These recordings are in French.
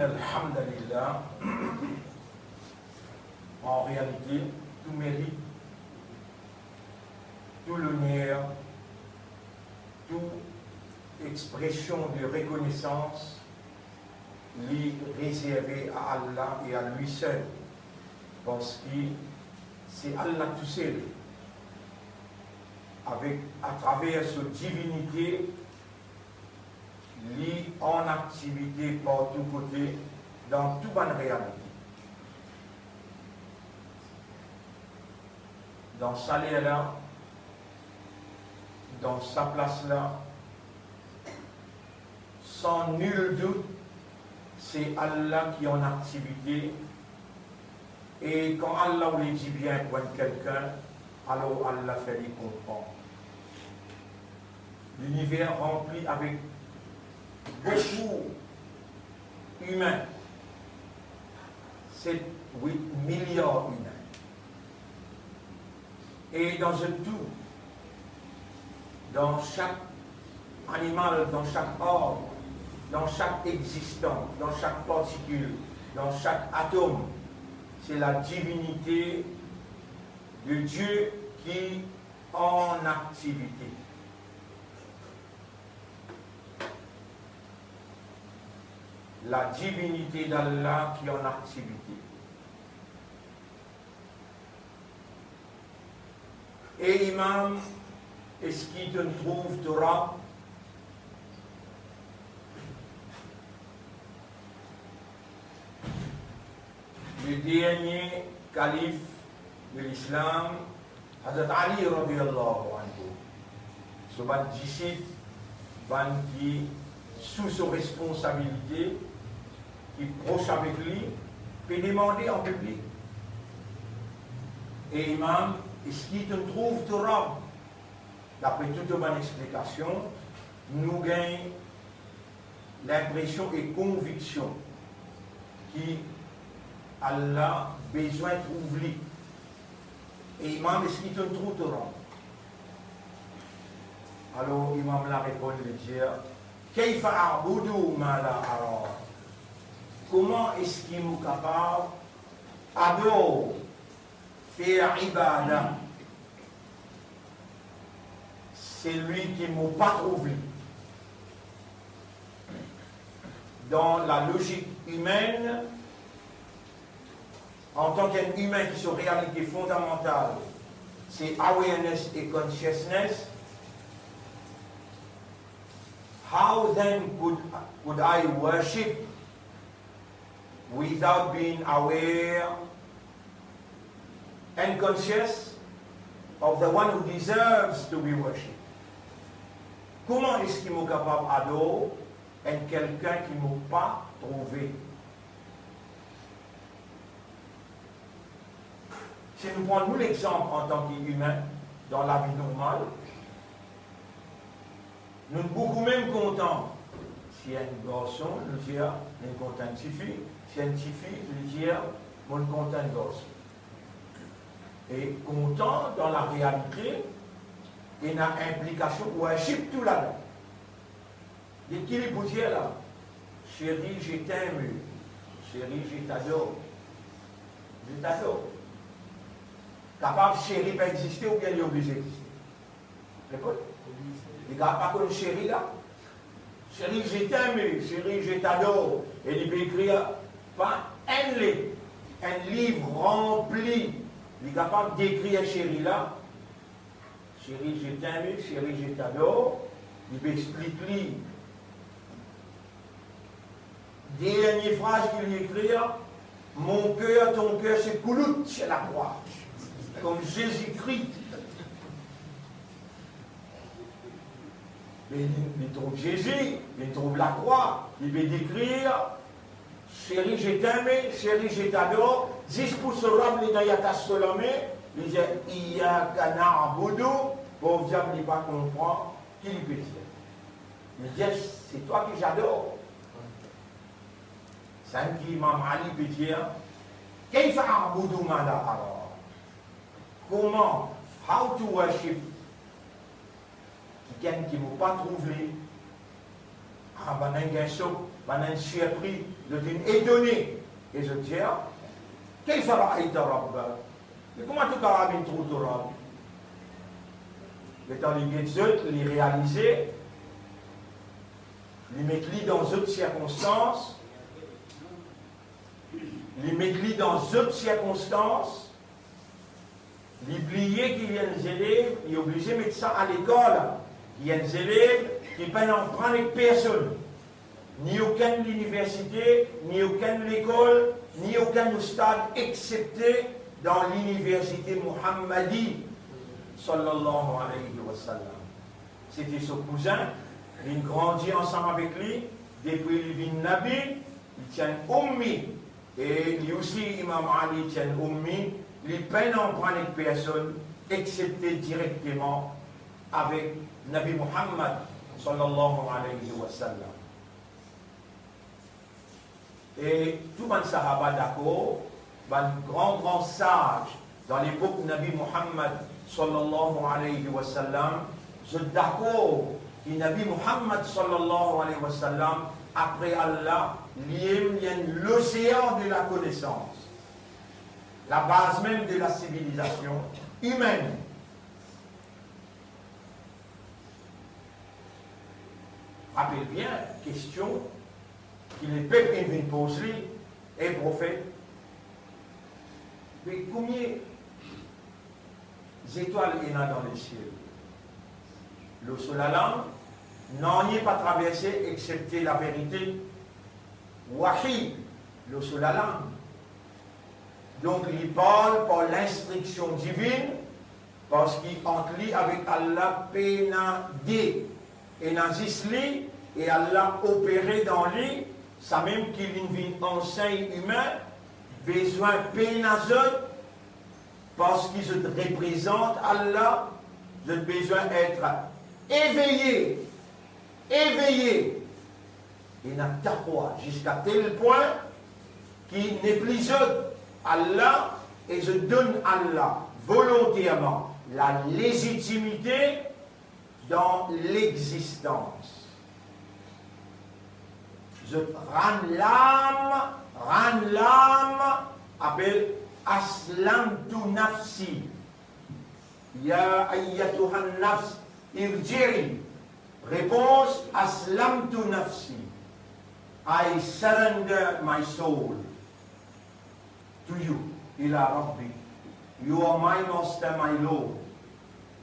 alhamdulillah, en réalité, tout mérite, tout l'honneur, toute expression de reconnaissance lui réservée à Allah et à lui seul, parce que c'est Allah tout seul, à travers sa divinité, lui en activité par tous côtés, dans toute bonne réalité. Dans sa là, dans sa place là, sans nul doute, c'est Allah qui est en activité. Et quand Allah lui dit bien pour quelqu'un, alors Allah fait lui comprendre. L'univers rempli avec beaucoup humains, 7-8 milliards humains. Et dans un tout, dans chaque animal, dans chaque ordre, dans chaque existence, dans chaque particule, dans chaque atome, c'est la divinité de Dieu qui est en activité. La divinité d'Allah qui est en activité. Et Imam, est-ce qu'il te trouve Torah? Le dernier calife de l'islam, Hazrat Ali radiyallahu anhu, ce ban disciple, ban qui sous sa responsabilité, qui est proche avec lui, peut demander en public. Et Imam, est-ce qu'il te trouve Torah? D'après toute bonne explication, nous gagnons l'impression et conviction qui Allah besoin de trouver. Et Imam, est-ce qu'il te trouve Torah? Alors Imam la répond de dire, Kayfa a'budu ma la ara? Comment est-ce qu'il est capable d'adorer, faire ibadah? C'est lui qui ne m'a pas trouvé. Dans la logique humaine, en tant qu'un humain qui sont réalité fondamentale, c'est awareness et consciousness. How then could I worship without being aware and conscious of the one who deserves to be worshipped? Comment est-ce qu'il est capable d'adorer quelqu'un qui ne m'a pas trouvé? Si nous prenons l'exemple en tant qu'humain, dans la vie normale, nous sommes beaucoup même contents. Si un garçon, nous disons, nous sommes contents de petite fille. Si un petite fille, nous disons, nous sommes contents de garçon. Et content dans la réalité, il y a une implication ou un chip tout là-dedans. Il y a qui les boutières là? Chérie, je t'aime. Chérie, je t'adore. Je t'adore. Capable chérie pas exister ou bien il est obligé d'exister. Écoute, il n'y a pas que chérie là. Chérie, je t'aime, chérie, je t'adore. Et il peut écrire pas un livre rempli. Il est capable d'écrire chérie là. Chérie, je t'aime, chérie, je t'adore. Il peut expliquer. Dernière phrase qu'il écrit, mon cœur, ton cœur, c'est couloute, c'est la croix. Comme Jésus-Christ. Mais il trouve Jésus, il trouve la croix, il veut décrire, chérie, je t'aime, chérie, je t'adore, 10 pouces rab les nayatas solomé, il dit, il y a canard boudou, pour diable, il ne pas comprendre, qui lui peut dire. Il dit, c'est toi que j'adore. C'est un qui Imam Ali peut dire, Kayfa a'budu ma la ara? Comment, how to worship quelqu'un qui ne m'a pas trouvé, Ah, ben, un choc, ben, un surpris, de d'une étonné. Et je dis, qu'est-ce que رأيت ربك? Comment tu as vu tout Torah? Étant les réaliser, les mettre dans d'autres circonstances, les mettre dans d'autres circonstances, les oublier qu'il y a des élèves, il est obligé de mettre ça à l'école. Il y a des élèves qui ne peuvent en prendre avec personne. Ni aucune université, ni aucune école, ni aucun stade, excepté dans l'université Muhammadi, sallallahu alayhi wa sallam. C'était son cousin, il grandit ensemble avec lui, depuis il vient Nabi, il tient Ummi, et lui aussi, Imam Ali tient Ummi, il peine en prendre avec personne, excepté directement avec Nabi Muhammad, sallallahu alayhi wa sallam. Et tout le sahaba d'accord, un grand sage dans l'époque de Nabi Muhammad sallallahu alayhi wa sallam, je d'accord que Nabi Muhammad sallallahu alayhi wa sallam, après Allah, l'océan de la connaissance, la base même de la civilisation humaine. Rappelle bien, question que les peuples viennent poser, un prophète. Mais combien d'étoiles il y en a dans le ciel? Le soleil n'en est pas traversé excepté la vérité. Wahi, le soleil. Donc il parle par l'instruction divine, parce qu'il entre lui avec Allah pénadé. Et nazisli, et Allah opéré dans lui, ça même qu'il vient enseigne humain, besoin pénazot, parce qu'il se représente Allah, je besoin d'être éveillé, et n'a taqwa, jusqu'à tel point qu'il n'est plus Allah, et je donne Allah volontairement la légitimité dans l'existence. Je rends l'âme, appelle Aslamtu nafsi. Ya ayyatuhan nafs irjiri. Réponse Aslamtu nafsi. I surrender my soul to you, ila Rabbi. You are my master, my Lord,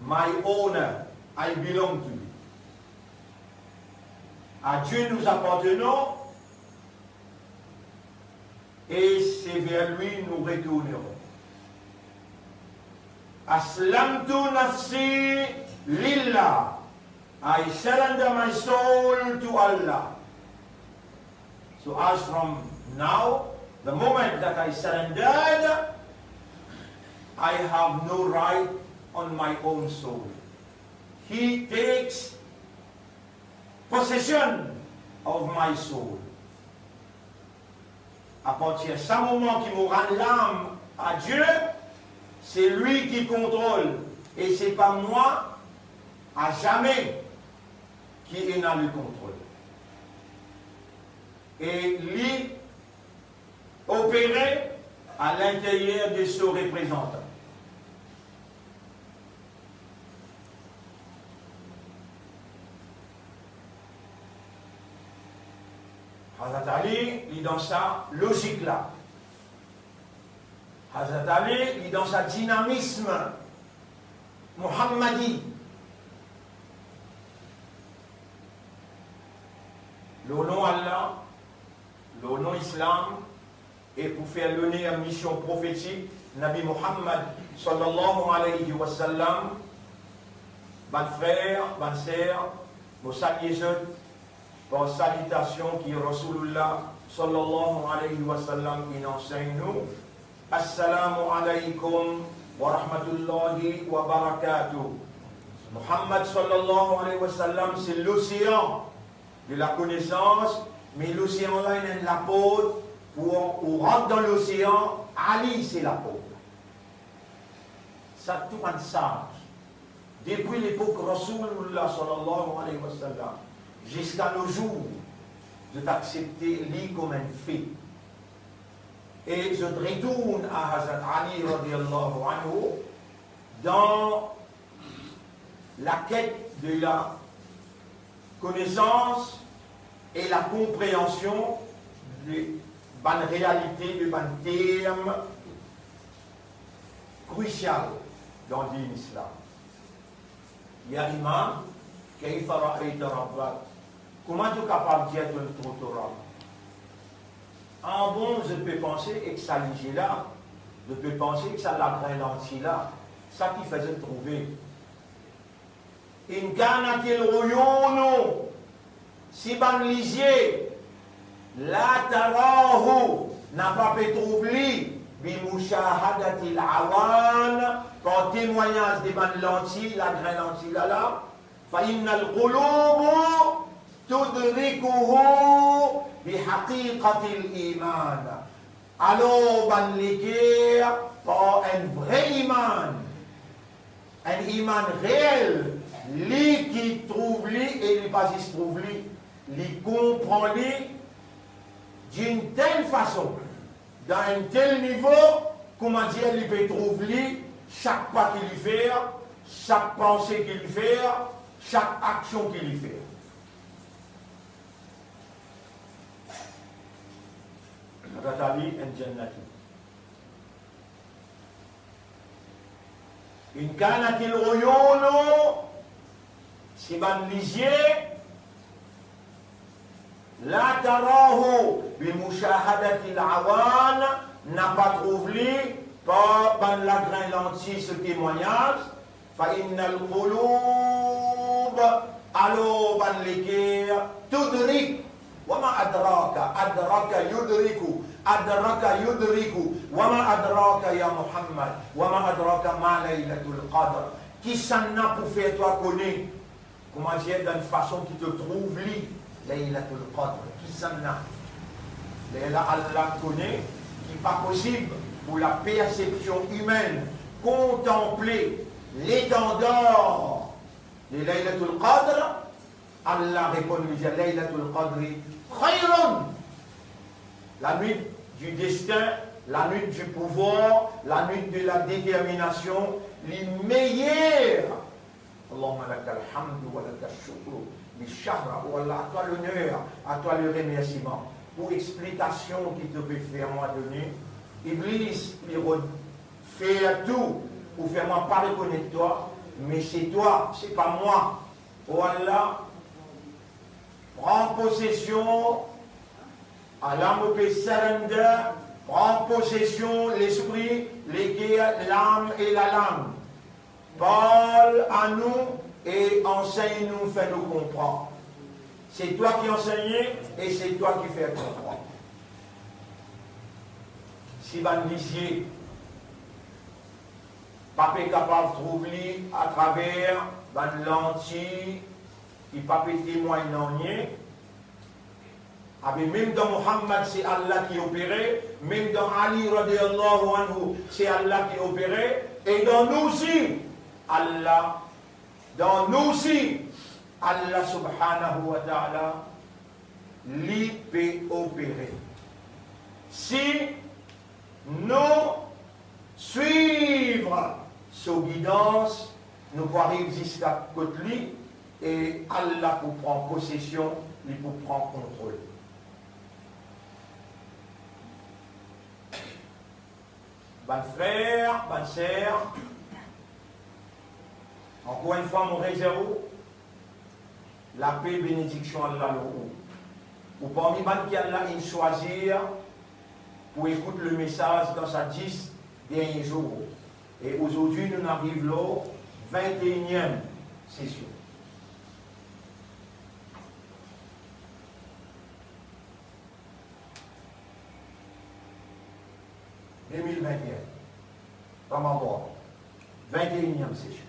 my owner. I belong to you. À Dieu nous appartenons et c'est vers lui nous retournerons. Aslamtu nafsi lillah. I surrender my soul to Allah. So as from now, the moment that I surrendered, I have no right on my own soul. He takes possession of my soul. À partir de ce moment qui me rend l'âme à Dieu, c'est lui qui contrôle. Et ce n'est pas moi, à jamais, qui est dans le contrôle. Et lui opérer à l'intérieur de ce représentant. Hazrat Ali, il est dans sa logique-là. Hazrat Ali, il est dans sa dynamisme muhammadi. Le nom Allah, le nom Islam, et pour faire l'honneur à la mission prophétique, Nabi Muhammad sallallahu alayhi wa sallam, ban frère, ban sœur, vos salués par salutation qui est Rasulullah sallallahu alayhi wa sallam, il enseigne nous. Assalamu alaykum wa rahmatullahi wa barakatuh. Muhammad sallallahu alayhi wa sallam, c'est l'océan de la connaissance, mais l'océan là, il est la peau. Pour on rentre dans l'océan, Ali c'est la peau. Ça tout un sage. Depuis l'époque Rasulullah sallallahu alayhi wa sallam, jusqu'à nos jours, je t'accepte lui comme un fait. Et je retourne à Hazrat Ali radiallahu anhu dans la quête de la connaissance et la compréhension de la réalité, de termes crucial dans l'islam. Ya Imam, kayfa ra'ayta rabbak? Comment tu es capable de dire ton Torah? En bon, je peux penser que ça ligeait là, je peux penser que ça l'a ralenti là, ça qui faisait trouver. In kanatil uyunu, si ban lisier, la tarahu, n'a pas pu trouver, bimushahadatil awan, par témoignage des ban lentilles, la grain lentille là, fa innal qulubu tudrikuhu bihaqiqatil iman. Alors, ban l'équerre, par un vrai iman, un iman réel, lui qui trouve lui et lui pas juste trouve lui comprend lui d'une telle façon, dans un tel niveau, comment dire, il peut trouver lui chaque pas qu'il lui fait, chaque pensée qu'il lui fait, chaque action qu'il lui fait. Ratali and Jannati. In kanatil uyunu, si ban lisier, la tarahu bimushahadatil awan, n'a pas trouvé par ban la grain lentille ce témoignage, fa innal qulub, alo ban l'équerre, tudrik, wama adraka, adraka yudriku, adraka yudriku, wama adraka ya Muhammad, wama adraka ma laylatul qadr, qui s'en a pour faire toi connaître, comment dire, d'une façon qui te trouve li, laylatul qadr, qui s'en a. Là, Allah connaît, qui n'est pas possible pour la perception humaine, contempler l'étendard de laylatul qadr. Allah répond, lui dit, laylatul qadri khayrun, la nuit du destin, la nuit du pouvoir, la nuit de la détermination, les meilleurs. Allahumma lakal hamdu wa lakal shukru, les chahra, oh Allah, à toi l'honneur, à toi le remerciement. Pour explication qui te peut faire moi donner, Iblis, il fait tout pour faire moi pas reconnaître toi, mais c'est toi, c'est pas moi. Oh Allah, prends possession, Allah me fait surrender, prends possession l'esprit, l'âme et la langue. Parle à nous et enseigne-nous, fais-nous comprendre. C'est toi qui enseignais et c'est toi qui fais comprendre. Si vous disiez, papa est capable de trouver à travers une lentille, qui papa témoigne non rien. Même dans Muhammad, c'est Allah qui opérait, même dans Ali radiallahu anhu, c'est Allah qui opérait, et dans nous aussi, Allah, dans nous aussi, Allah subhanahu wa ta'ala, lui peut opérer. Si nous suivons sa guidance, nous pouvons arriver jusqu'à côté lui, et Allah pour prendre possession, lui pour prendre contrôle. Bon frère, bonne sœur, encore une fois, mon réserve, la paix et bénédiction Allah le haut. Ou parmi les qui Allah il choisir pour écouter le message dans sa 10 derniers jours. Et aujourd'hui, nous arrivons là, 21e session. « 2021, Ramadan, 21e session.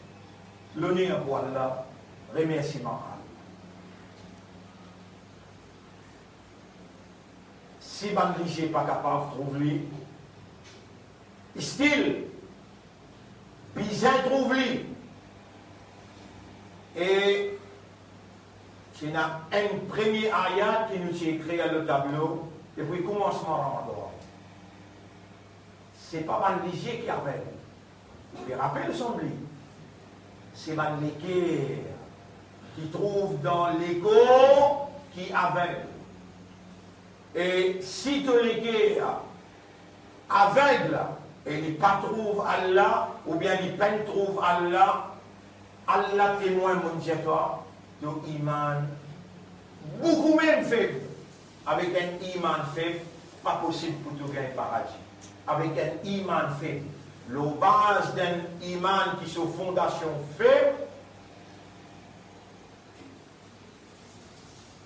L'honneur pour Allah, remerciement à Allah. Si Bandrige n'est pas capable de trouver, style, bien trouver. Et c'est un premier ayat qui nous est écrit à le tableau, et puis commencement Ramadan. C'est pas mal léger qui rappelle. Il rappelle son livre. C'est mal l'équerre qui trouve dans l'écho qui aveugle. Et si tu l'équerre aveugle et il pas trouve Allah, ou bien il peine trouve Allah, Allah témoin mon Dieu toi, de iman beaucoup même faible. Avec un iman faible, pas possible pour te gagner paradis. Avec un iman faible, la base d'un iman qui sont fondation faible,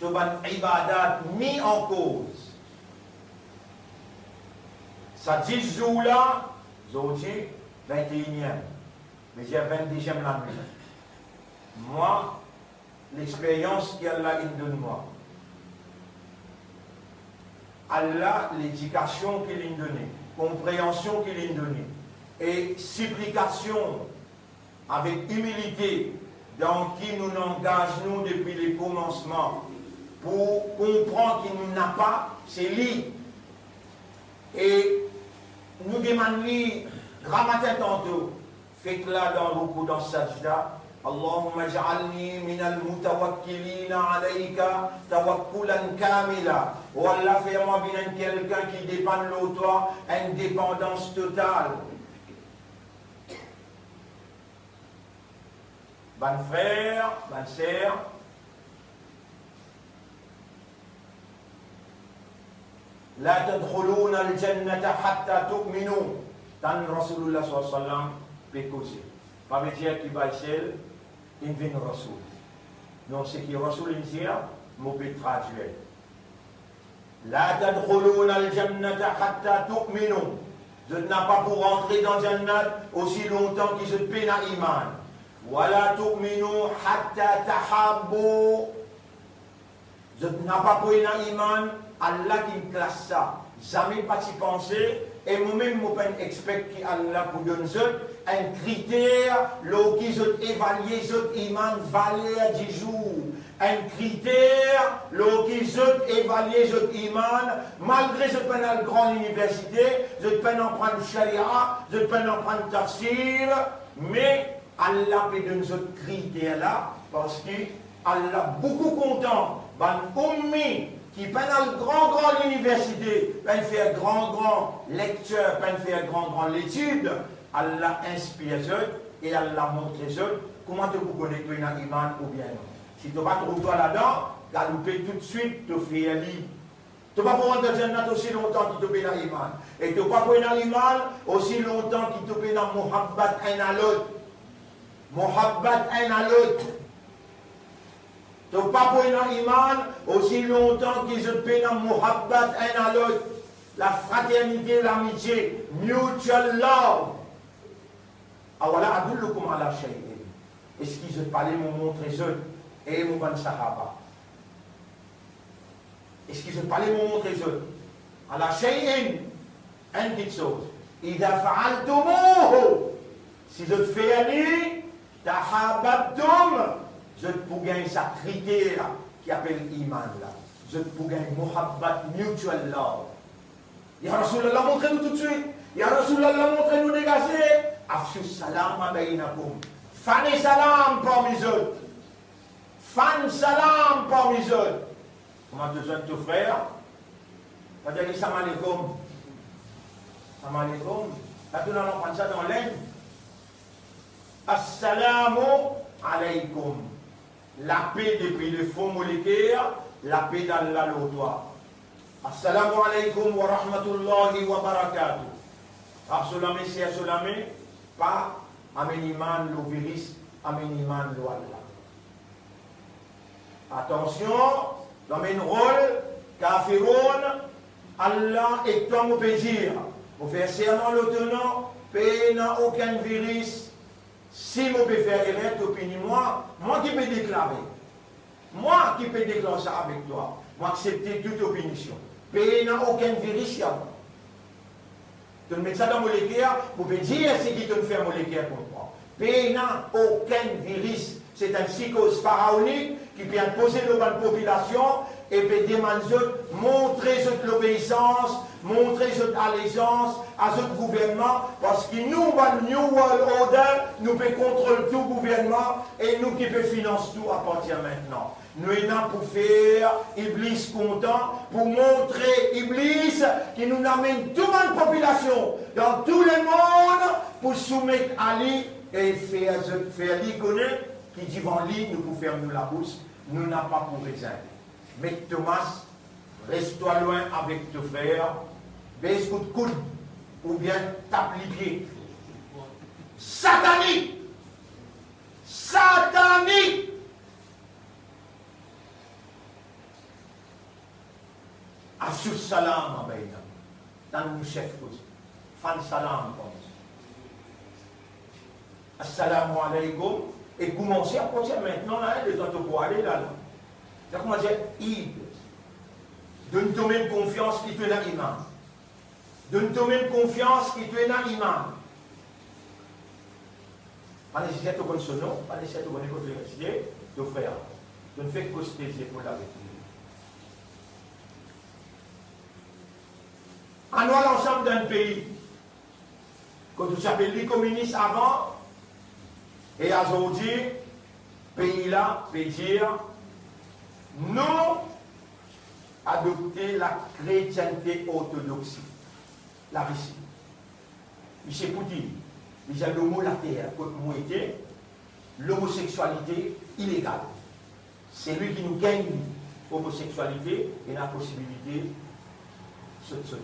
tu vas ibadat mis en cause. Ça 10 jours là, aujourd'hui, 21e, mais j'ai 22e la nuit. Moi, l'expérience qu'Allah donne moi, Allah, l'éducation qu'il a donnée, compréhension qu'il a donnée, et supplication avec humilité dans qui nous engageons depuis le commencement pour comprendre qu'il n'y n'a pas, c'est lui. Et nous demandons, grammatin tantôt, faites-la dans beaucoup dans sajda. Allahumma ja'alni minal mutawakkilina alayka tawakkulan kamila. Oh Allah, fais-moi bien quelqu'un qui dépend de toi, indépendance totale. Ban frère, ban sœur, la tadkhuluna al-jannata hatta tu'minu. Tan Rasulullah sallallahu alaihi wasallam pécosé. Pas veut dire qu'il va essayer, il vient Rasul. Non, c'est qui Rasul il dit, mot peut traduire. La tadkhuluna al-jannata hatta tu'minu. Je n'ai pas pour rentrer dans le Jannat aussi longtemps qu'ils se peine à iman. Wala tu'minu hatta tahabbu. Je n'ai pas pour un iman. Allah qui me classe ça, jamais pas y penser, et moi-même, je expecte qu'Allah pour donner un critère, qui je évalue, je iman valeur du jour. Un critère, qui je évalue, je iman, malgré je peux aller à la grande université, je peux en prendre sharia, je peux en prendre tafsir, mais Allah peut donner ce critère-là, parce qu'Allah beaucoup content, ban ummi, qui peine à la grande université, peine faire grand lecture, peine faire grand l'étude, Allah inspire et Allah montre comment tu peux connaître un iman ou bien non. Si tu ne vas pas trouver toi là-dedans, galoper tout de suite, tu fais un livre. Tu ne vas pas prendre Jannat aussi longtemps qu'il te paie dans l'iman. Et tu ne vas pas prendre dans l'iman aussi longtemps qu'il te paie dans Muhabbat un à l'autre. Muhabbat un à l'autre. Tu ne vas pas prendre dans l'iman aussi longtemps qu'ils te paient dans Muhabbat un à l'autre. La fraternité, l'amitié, mutual love. Ah voilà, adullukum ala shay'in. Est-ce qu'ils ont parlé mon trésor et mon ban sahaba? Est-ce qu'ils ont parlé mon trésor? Ala shay'in, une petite chose. Ida fa'altumuhu. Si je te fais aller, tahababtum, je te peux gagner sa critère qui appelle iman là. Je te peux gagner muhabbat, mutual love. Ya Rasulallah, montrez-nous tout de suite. Ya Rasulallah, montrez-nous dégager. Afshu salam bainakum. Fan salam parmi eux. Fan salam parmi eux. Comment tu sois ton frère? On va dire salam alaikum. Salam alaikum. Là, tu n'en prends ça dans l'aine. Assalamu alaikum. La paix depuis le fond moléculaire, la paix d'Allah l'autoir. Assalamu alaikum wa rahmatullahi wa barakatuh. Assalamé, c'est assalamé, pas ameniman le virus, ameniman le Allah. Attention, dans mon rôle, kafiroun, Allah est comme au plaisir. Pour faire serment l'autonome, paix n'a aucun virus. Si je peux faire erreur, moi qui peux déclarer. Moi qui peux déclarer ça avec toi. Moi accepter toute opinion. Paix n'a aucun virus. Tu mets ça dans mon équerre, vous pouvez dire ce qui te fait mon équerre pour moi. Paix n'a aucun virus. c'est une psychose pharaonique qui peut imposer de la population et peut demander, montrer l'obéissance, montrer l'allégeance à ce gouvernement, parce que nous, dans New World Order, nous pouvons contrôler tout gouvernement et nous qui pouvons financer tout à partir de maintenant. Nous sommes pour faire Iblis content, pour montrer Iblis qui nous amène toute la population dans tout le monde pour soumettre à lui et faire lui connaître qui dit en lui, nous pouvons faire nous la bouche, nous n'avons pas pour raisin. Mais Thomas, reste-toi loin avec tes frères, baisse coup de coude, ou bien tape les pieds. Satanique! Satanique! Afsus salam, abayna. Dans le chef, fan salam, assalamu alaikum. Et commencer à penser maintenant, là, de temps pour aller là. C'est comment dire, donne-toi même confiance qui te donne l'imam. Donne-toi même confiance qui te donne l'imam. Pas nécessaire de connaître son nom, pas nécessaire de connaître votre université, de frère. De ne faire que ce pour la vie. En nous, l'ensemble d'un pays, quand vous appelez les communistes avant, et aujourd'hui, pays-là peut dire, nous adopter la chrétienté orthodoxe, la Russie. M. Poutine, il a le mot la terre, comme moi était, l'homosexualité illégale. C'est lui qui nous gagne l'homosexualité et la possibilité de se sauver.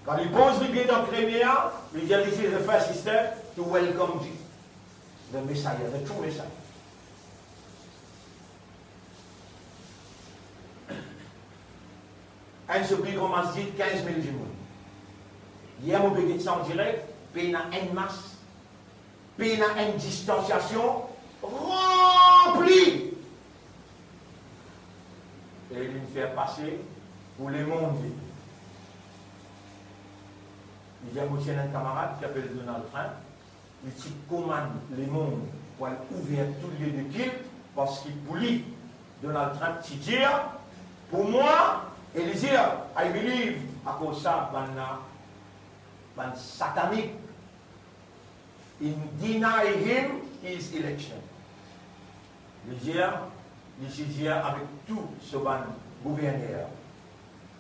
Quand il pose les pieds dans Crimea, il dit, this is the first step to welcome the Messiah, the true Messiah. Un ce plus grand masjid, 15 000 jumeaux. Hier, on peut dire ça en direct, puis il y a une masse, puis il y a une distanciation remplie. Et il nous fait passer pour le monde. Il y a aussi un camarade qui s'appelle Donald Trump. Il commande les mondes pour ouvrir tous les lieux de culte parce qu'il polie Donald Trump qui dit pour moi, et il dit I believe à cause de ça, ban satanique. Il deny him his election. Il dit avec tout ce ban gouverneur,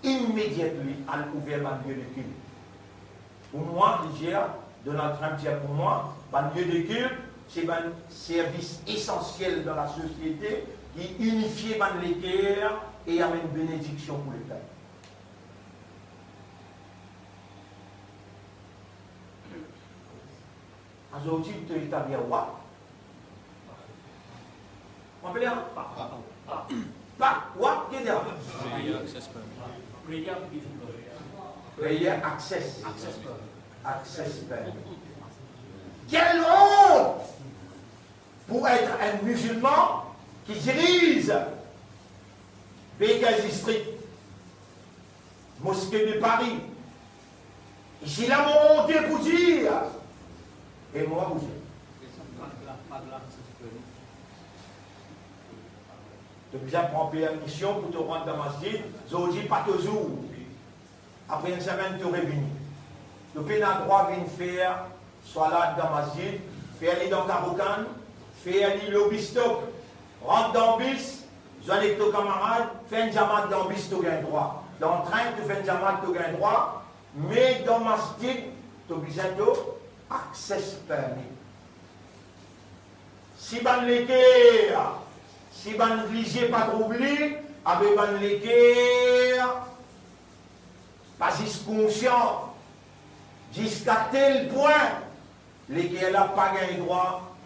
immédiatement à ouvrir un lieu de culte. Pour moi, Donald Trump dit pour moi, le lieu de culte, c'est un service essentiel dans la société qui unifie les cœurs et amène bénédiction pour le peuple. Aujourd'hui, tu es établi à quoi? On peut dire pas quoi? Qu'est-ce que Prayer access. Access permis. Quelle honte pour être un musulman qui dirige Benghazi Street, mosquée de Paris. Ici là, mon honte pour dire. Et moi, vous dire. Tu as besoin de prendre permission pour te rendre dans ma masjid. Je dis pas toujours. Après une semaine, tu es revenu. Tu peux avoir droit de faire soit là dans ma masjid, faire aller dans Karoukan, faire aller au bistop, rentre dans le bus, joue avec ton camarade, fais une jamat dans le bus, tu as droit. Dans le train, tu fais une jamat, tu as droit. Mais dans ma masjid, tu as besoin d'accès permis. Si ban l'équerre, si ban négligé pas troublé, avec ban l'équerre, pas conscient, jusqu'à tel point, lesquels n'ont pas gagné droit.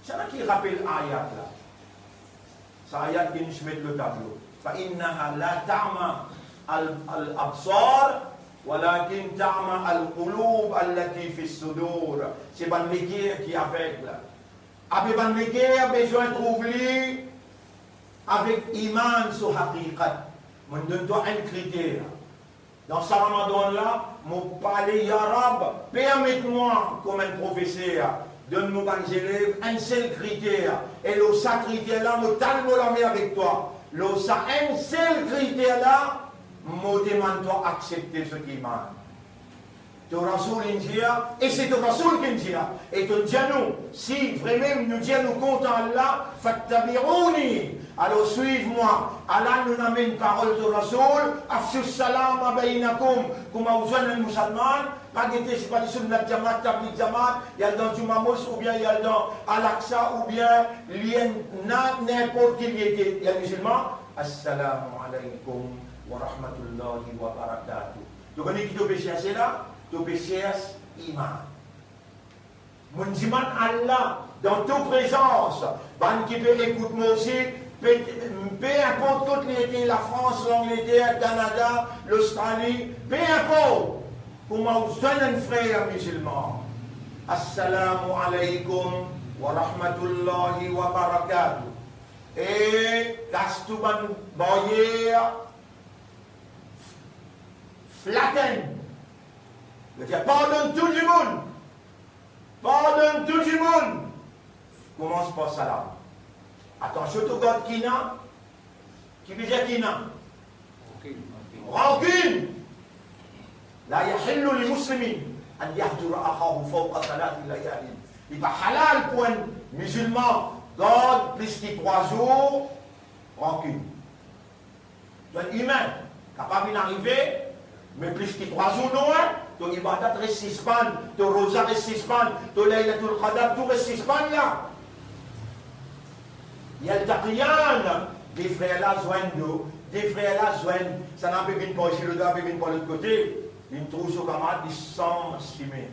C'est là qui rappelle l'ayat là. C'est l'ayat qui nous met le tableau. فَإِنَّهَا لَا تَعْمَى الْأَبْصَارِ وَلَكِنْ تَعْمَى الْقُلُوبَ الَّتِي فِي الصُّدُورِ. C'est ban l'équerre qui est aveugle. Avec ban l'équerre, besoin de trouver avec iman sur haqiqat. On donne-toi un critère. Dans ce ramadan-là, mon parler ya Rab, permette-moi, comme un professeur, de nous élèves un seul critère. Et le ça critère-là, me talme la main avec toi. Le ça un seul critère-là, me demande-toi accepter ce qui m'a. Ton Rasoul India, et c'est ton Rasoul qui dit, et ton Djanou, si vraiment nous disons content là, fattabirouni, alors suive-moi. Allah nous amène parole de Rasoul, afsus salam abaynakum, comme vous êtes un musulman, pas d'été, c'est pas du sunnat Jamaat, tablik Jamaat, il y a dans Jumamos, ou bien il y a dans Al-Aqsa, ou bien lien n'importe qui était, il y a musulman. Assalamu alaikum wa rahmatullahi wa barakatuh. Donc on est qui te péché c'est là? Tu péché iman. Mon diman Allah, dans toute présence, ban qui peut écouter moi aussi, peu importe toutes les pays, la France, l'Angleterre, le Canada, l'Australie, peu importe, comment vous êtes un frère musulman. Assalamu alaikum wa rahmatullahi wa barakatuh. Et Kastouban Boyer, flatten. Je dis, pardonne tout le monde. Pardonne tout le monde. Commence par ça là. Attention au God qui n'a. Qui veut dire qui n'a? Rancune. La yahillu li muslimin an yahdura akhahu fawqa thalathi layalin. Il va halal pour un musulman. God plus que 3 jours. Rancune. Donc humain. Capable d'arriver. Mais plus que 3 jours non. Ton ibadat reste 6 pannes, ton rosa reste 6 pannes, ton laylatul qadar, tout reste 6 pannes là. Il y a le taqiyan, des frères là joignent, des frères là joignent, ça n'a pas bien pas ici, le gars n'a pas bien pas l'autre côté, ils trouvent ce camarade, ils sont estimés.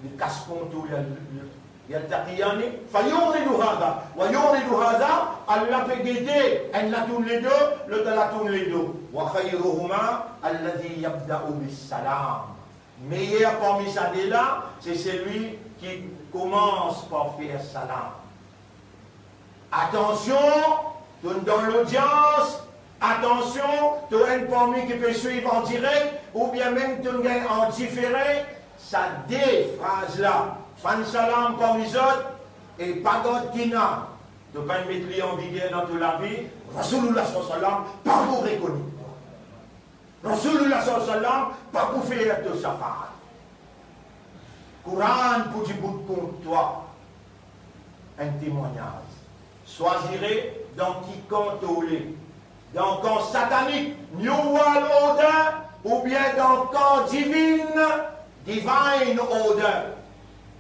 Ils cassent tout, il y a le taqiyan, fayuridu hada, wa yuridu hada, Allah peut guider, elle la tourne les deux, le gars la tourne les deux. Wa khayruhuma, alladhi yabda'u bis salam. Meilleur parmi ça là, c'est celui qui commence par faire salam. Attention, dans l'audience, attention, tu as une parmi qui peut suivre en direct, ou bien même tu as en différé, ça des phrases là. Fan salam parmi les autres, et pas d'autre qui n'a. Tu peux pas mettre en vigueur dans toute la vie, Rasulullah sallam, pas pour reconnaître. Rasulullah sallam, pas pour faire de safar. Courant pour du bout contre toi. Un témoignage. Choisirez dans qui compte dans le camp satanique, New World Order, ou bien dans le camp divine order.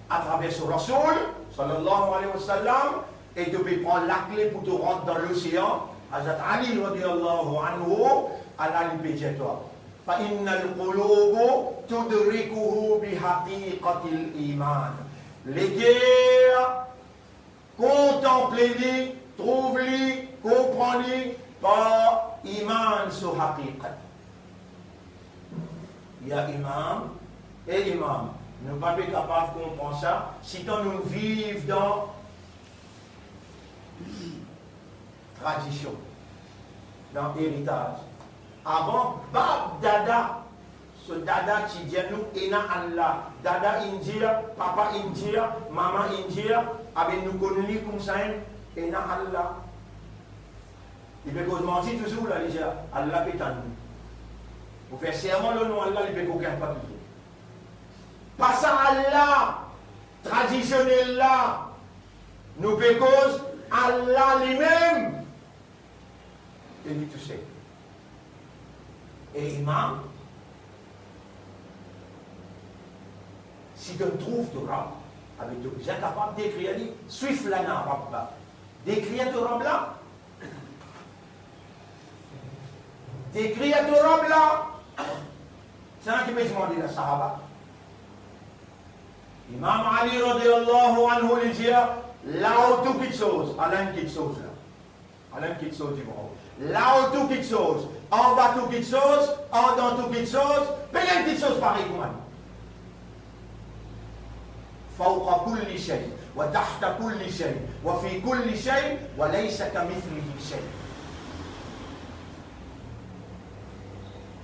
À travers ce Rasoul, sallallahu alayhi wa sallam, et tu peux prendre la clé pour te rentrer dans l'océan. Hazrat Ali radiallahu anhu, Allah lui pédie toi. فَإِنَّ الْقُلُوبُ تُدْرِكُهُ بِحَقِيقَةِ الْإِيمَانِ. Les guerres, contemplez-les, trouvez-les, comprenez par iman sur haqiqat. Il y a imam et imam. Nous ne sommes pas capables de comprendre ça. Si nous vivons dans tradition, dans héritage. Avant, Bab Dada, ce Dada qui dit nous, Ena Allah, Dada India, Papa India, Maman India, avec nous connus comme ça, Ena Allah. Il peut mentir toujours là, déjà, Allah peut en nous. Pour faire serment le nom Allah, il peut aucun pas toujours. Passant Allah, traditionnel là, nous peut cause Allah lui-même. Et lui tout seul. Et imam, si tu trouves le rab, avec tu es capable d'écrire, suif lana rabba, d'écrire le rab là, d'écrire le rab là, c'est un qui peut demander la sahaba. Imam Ali radiallahu anhu lui dit, là où tout quelque chose, Alain quelque chose là, Alain quelque chose du monde. Là où tout quelque chose, en bas tout quelque chose, en dans tout quelque chose, plein de petites choses pareilles pour moi. فوق كل شيء وتحت كل شيء وفي كل شيء وليس كمثله شيء.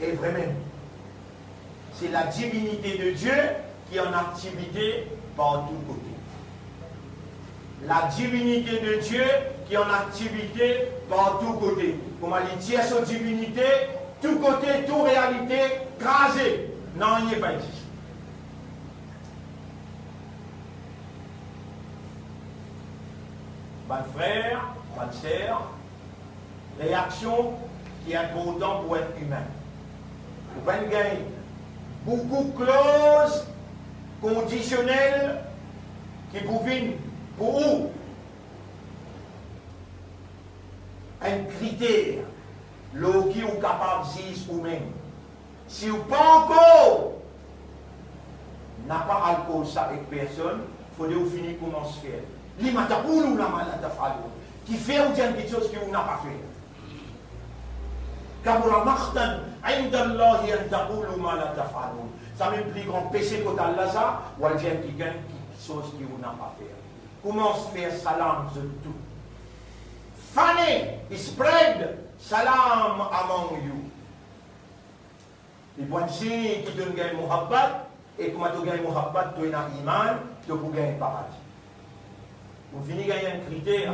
Et vraiment, c'est la divinité de Dieu qui est en activité par tous côtés. La divinité de Dieu qui est en activité par tous côtés. Comme elle dit, tierce divinité, tout côté, toute réalité, crasée. Non, il n'y a pas ici. Bonne frère, bonne sœur, réaction qui est importante pour être humain. Vous pouvez gagner beaucoup de clauses conditionnelles qui vous viennent pour vous un critère l'eau qui est capable de dire vous-même. Si vous pas encore n'a pas alcool ça avec personne, il faut que vous finissez comment se faire. L'imata pour nous la malade qui fait ou dire quelque chose que vous n'avez pas fait. Kabura makhtan indallahi an taqulu ma la taf'alun. Ça même plus grand péché que Allah ça ou al dire quelque chose que vous n'avez pas fait. Comment se faire salam de tout. Fanny, spread salam among you. Et bon si qui donne gagne muhabbat et comment tu gagnes muhabbat tu es dans iman, tu peux gagner paradis. Vous finissez gagner un critère,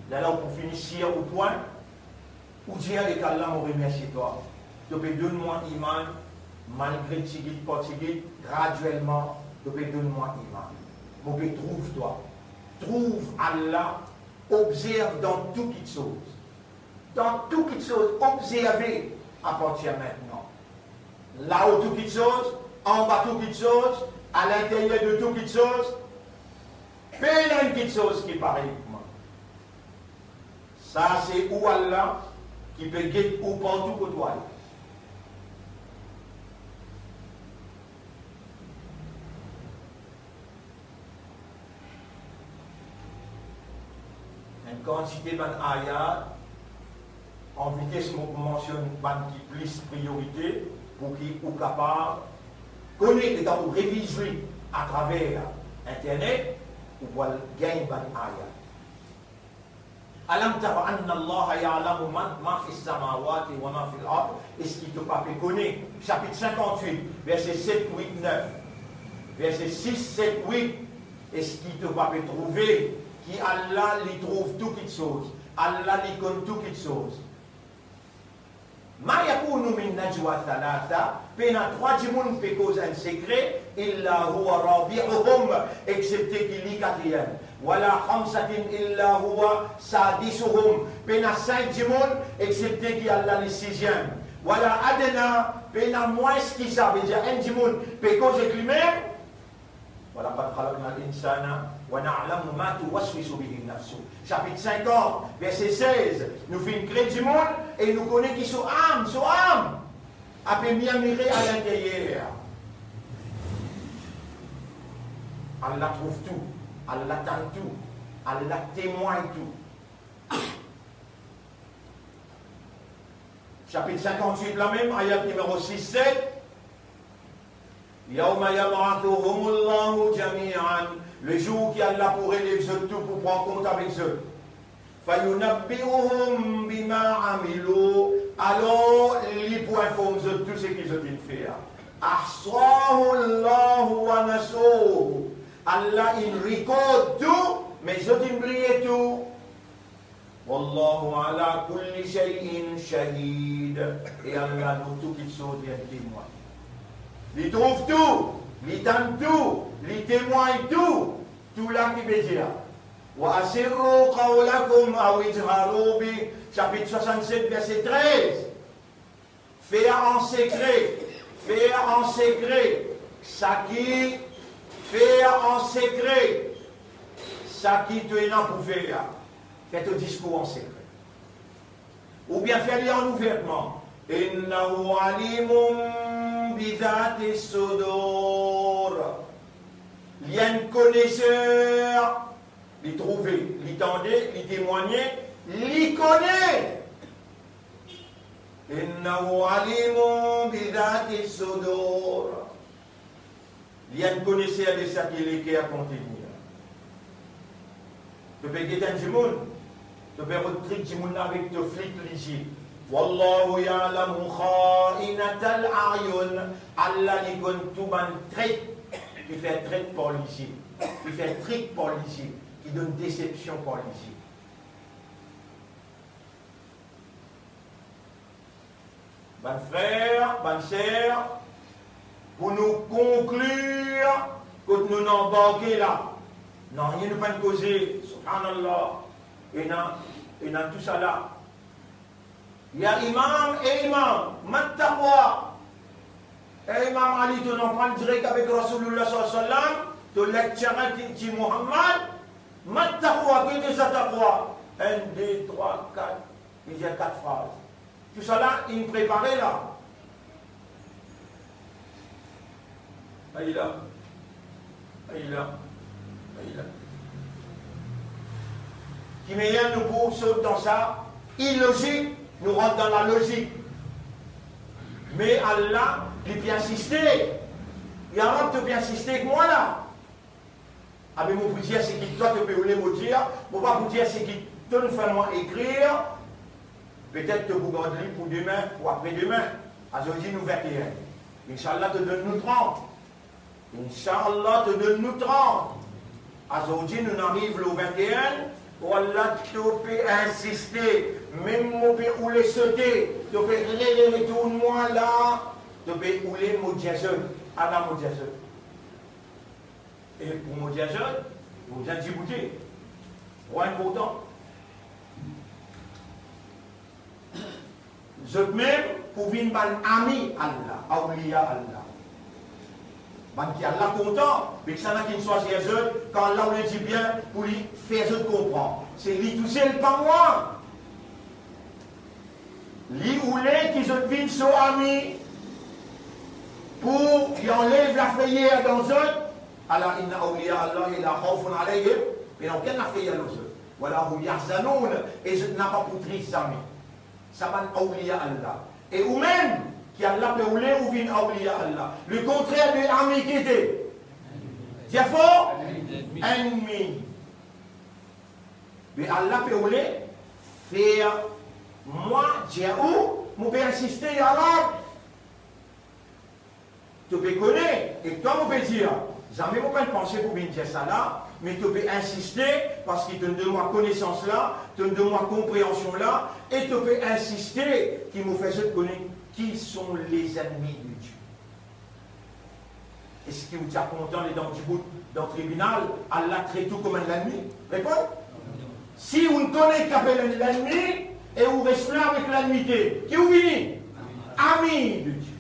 là vous finissez au point, ou dire que Allah m'a remercié toi. Tu peux donner-moi iman, malgré tigit, portigit, graduellement, tu peux donner-moi iman. Vous pouvez trouver toi. Trouve Allah, observe dans toutes les choses. Dans toutes les choses, observez à partir maintenant. Là-haut toutes les choses, en bas toutes les choses, à l'intérieur de toutes les choses, plein de petites choses qui paraissent. Ça, c'est où Allah qui peut guider ou partout que toi. Une quantité d'ayat, en vitesse, je mentionne qui plus priorité pour qui ou capable de connaître ou réviser à travers Internet. Ou gagner ban ayat. Alam tara anna Allah ya'lamu ma fi samawati wa ma fi al-ard. Est-ce qu'il te pas connaît? Chapitre 58, verset 7, 8, 9. Verset 6, 7, 8. Est-ce qu'il te pas trouver qui Allah lui trouve toutes les choses? Allah lui connaît toutes les choses. Ma yakunu min najwa thalatha, pena trois djimoun peut causer un secret, illa huwa rabi'uhum, excepté qu'il lit quatrième. Wala khamsatin illa huwa sadisuhum, pena cinq djimoun, excepté qu'il Allah le sixième. Wala adena, pena moins qui ça veut dire un djimoun peut causer lui-même. Wala qad khalaqna al-insana wa na'lamu ma tuwaswisu bihi nafsu. Chapitre 50, verset 16. Nous faisons créer du monde et nous connaissons qui sont âmes, après bien mirer à l'intérieur. Allah trouve tout, Allah attend tout, Allah témoigne tout. Chapitre 58, la même, ayat numéro 6-7. Yawma yab'athuhumullahu jami'an. Le jour qui Allah pourrait les tout pour prendre compte avec eux. Fayunabbi'uhum bima amilu. Alors, ils pour informer tout ce qu'ils ont fait. Ahsahu Allahu wa nasuhu. Allah, il record tout, mais ils ont oublié tout. Wallahu ala kulli shay'in shahid. Et Allah, nous tout qu'ils sont bien témoins. Ils trouvent tout, ils tentent tout, ils témoignent tout. Tout là qui veut dire. Wa asirru qawlakum aw ijharu bi. Chapitre 67, verset 13. Faire en secret. Faire en secret. Ça qui faire en secret. Ça qui tu es là pour faire. Faites un discours en secret. Ou bien faire-le en ouvertement. Innahu alimun bidhati sudur. Il y a un connaisseur, il trouver, il tendait, il témoignait, il connaît. Innahu alimun bidhati sudur. Il y a un connaisseur de ça qui est à contenir. Tu peux guetter un monde, tu peux retrouver un monde avec te flic léger. Wallahu ya'lamu kha'inatal a'yun. Allah dit qu'on tout ban trick, qui fait trick pour l'ici, qui fait trick pour l'ici, qui donne déception pour l'ici. Bon frère, bonne sœur, pour nous conclure, quand nous n'embarquons là, non, rien ne peut pas causer, subhanallah, et dans tout ça là. Il y a imam et imam, mattaqwa. Et imam Ali, tu n'en prends direct avec Rasulullah sallallahu alayhi wa sallam, tu lecturer qui Muhammad, mattaqwa, qui est ça taqwa? 1, 2, 3, 4, il y a 4 phrases. Tout ça là, il me préparait là. Aïe là. Aïe là. Aïe là. Qui meilleur nous pour sauter dans ça, illogique, nous rentre dans la logique. Mais Allah, il peut insister. Il y a un qui peut insister avec moi là. Ah mais mon dire c'est qui toi te peux me dire, mon pas vous dire c'est qui te nous fait moi écrire. Peut-être que vous gardez pour demain ou après-demain. Aujourd'hui, nous 21. Inch'Allah te donne nous 30. Inch'Allah te donne nous 30. Aujourd'hui, nous arrivons au 21. Wallah, tu peux insister. Même mon père ou les sauter. Tu peux retourne-moi là. Tu peux rouler mon diason. Allah mon diason. Et pour mon diason, vous avez dit goûter. Pour important. Je même pour venir un ami Allah, awliya Allah. Ban qui Allah content, mais que ça n'a qu'une soit chez eux, quand Allah le dit bien, pour lui faire eux comprendre. C'est lui tout seul, pas moi. Lui ou les qui se viennent sur ami, pour qu'il enlève la frayère dans eux, Allah inna awliya Allah ila khawfun alayhim, mais dans quelle la frayère dans eux? Voilà, hum yahzanoun, et je n'ai pas pour triste ami. Ça va awliya Allah. Et ou même, qui Allah peut ouler ou vin awliya Allah. Le contraire de ami qui était. C'est fort? Ennemi. Mais Allah peut ouler, faire moi, dire où, mon père insister à Allah. Tu peux connaître, et toi, mon père dire, jamais mon père penser pour venir dire ça là. Mais tu peux insister parce qu'il te donne moi connaissance là, te donne moi compréhension là, et tu peux insister qu'il me fait se connaître qui sont les ennemis de Dieu. Est-ce que vous êtes content d'être dans le tribunal, Allah traite tout comme un ennemi? Répondez. Si vous ne connaissez qu'à l'ennemi, et vous restez là avec l'ennemi, qui vous finit? Ami de Dieu.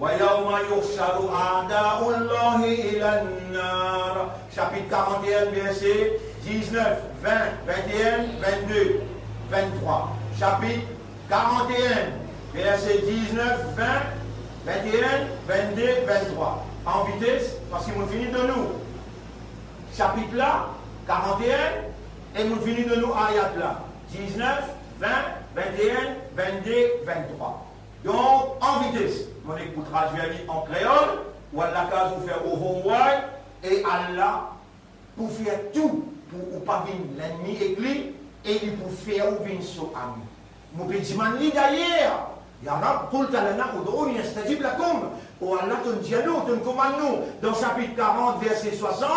وَيَوْمَ يُحْشَرُ أَعْدَاءُ اللَّهِ إِلَى النَّارِ. Chapitre 41, verset 19, 20, 21, 22, 23. Chapitre 41, verset 19, 20, 21, 22, 23. En vitesse, parce qu'ils m'ont fini de nous. Chapitre là, 41, et m'ont fini de nous ayat là. 19, 20, 21, 22, 23. Donc, en vitesse. On écoutera, je vais dire en créole, ou Allah case vous faire au homework, et Allah, pour faire tout, pour ne pas venir l'ennemi écrit, et pour faire ou venir son ami. Mon petit man d'ailleurs, il y a un tout le talent, ou il y a un stade la com, ou Allah te dit à nous, te commande nous, dans chapitre 40, verset 60,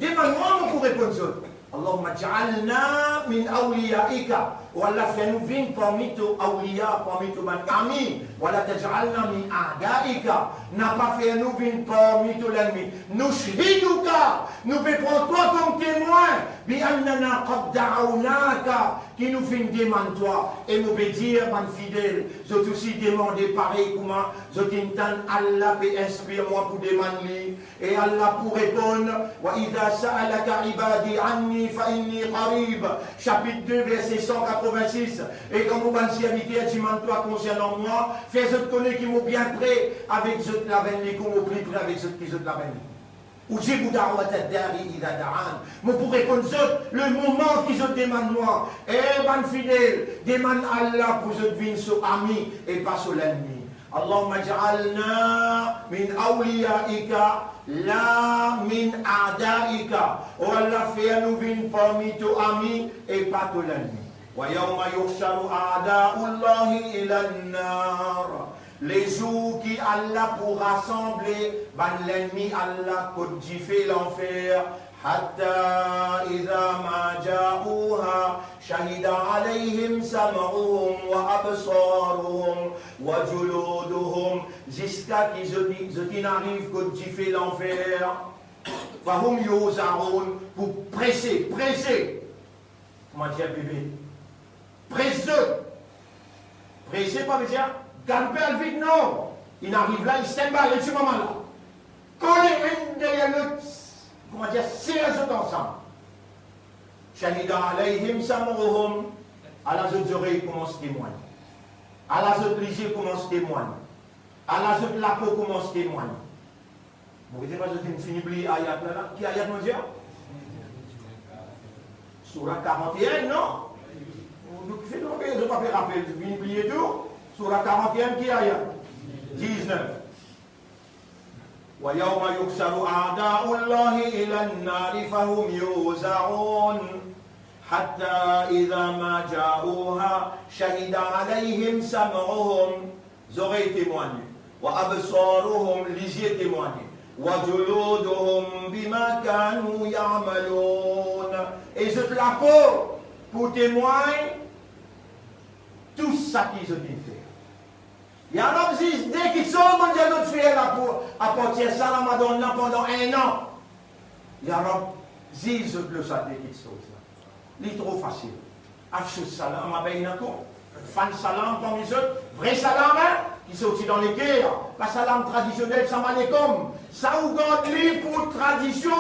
demande-moi, on pour répondre ça. Allahumma ja'alna min awliyaika. Wallah fait nous vivre parmi tes awliya, parmi tes amis. Wallah taj'alna min a'daika. N'a pas fait nous vivre parmi tes ennemis. Nous shhiduka. Nous pouvons prendre toi comme témoin. Bi annana qad da'awnaka. Qui nous fait une demande toi. Et nous pouvons dire, man fidèle, je t'ai aussi demandé pareil comment. Je t'entends Allah peut inspire moi pour demander. Et Allah pour répondre. Wa idha sa'alaka ibadi anni fa inni qarib. Chapitre 2, verset 186. Et comme vous m'avez serviteur, demande-toi concernant moi. Fais-je te connaître qui m'ont bien prêt avec je te l'avais qu'on m'ont pris prêt avec je qui je te l'avais ou j'ai vous mais pour répondre le moment qu'ils se demandent moi, eh ben fidèle, demande Allah pour se devenir son ami et pas son ennemi. Allahumma ja'alna min awliyaika la min a'daika. Oh Allah, fais-nous venir parmi tes amis et pas tes ennemis. Wa yawma yuhsharu a'da'ullahi ila an-nar. Les jours qui Allah pour rassembler l'ennemi Allah codifié l'enfer. حتى إذا ما جاءوها شهد عليهم سمعهم وأبصارهم وجلودهم jusqu'à qu'ils arrivent codifier l'enfer. فهم يوزعون pour presser. Comment dire bébé? Presser pas dire galper le vide, non. Il arrive là, il s'emballe et tu maman là. Coller une derrière l'autre. Comment dire, serrez les autres ensemble. Shahida alayhim sam'uhum. À la autres oreilles commence à témoigner. À la autres ligier commence à témoigner. À la autres la peau commence à témoigner. Vous voyez pas, je finis de lire ayat là. Qui ayat mon Dieu? Surah 41, non? Vous faites donc, je ne vais pas faire rappel, je finis de lire tout. Surah 41, qui ayat? 19. ويوم يحشر أعداء الله إلى النار فهم يوزعون حتى إذا ما جاءوها شهد عليهم سمعهم oreilles témoignent وأبصارهم les yeux témoignent وجلودهم بما كانوا يعملون et je la peau pour témoigner tout ça qu'ils ont fait. Il y a un homme qui dit, dès qu'il sort, mon Dieu, notre frère là pour apporter salam à Madonna pendant 1 an. Il y a un homme qui dit, je le sais, dès qu'il sort. Il est trop facile. Afchou salam, à Bainako, fan salam parmi les autres, vrai salam, hein, qui sortit dans les guerres. Pas salam traditionnel, salam alaikum. Ça ou garde lui pour tradition.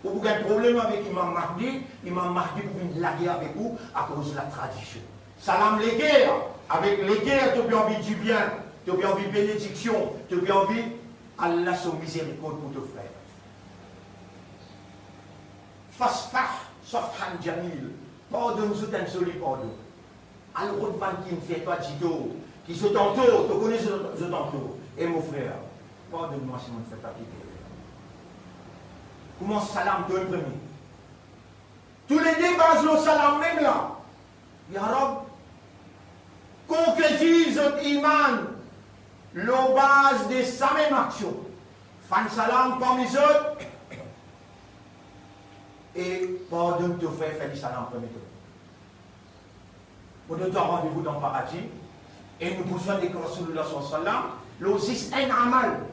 Vous avez un problème avec Imam Mahdi pour une laguer avec vous à cause de la tradition. Salam les guerres. Avec les guerres, tu as bien envie du bien, tu as bien envie de bénédiction, tu as bien envie, Allah son miséricorde pour te frère. Fasfah, safhan jamil, pardonne-nous un joli pardon. Alors, qui me fait toi, Tito, qui se t'entoure, tu connais ce t'entoure. Et mon frère, pardonne-moi si je ne fais pas quitter. Comment salam te premier? Tous les débats, le salam même là. Ya Rab, concrétise notre iman, la base de sa même action. Fan salam parmi les autres. Et pardonne ton frère, fais du salam premier temps. Pour nous rendez-vous dans le paradis. Et nous posons des Rasulullah sallam. L'osis en amal.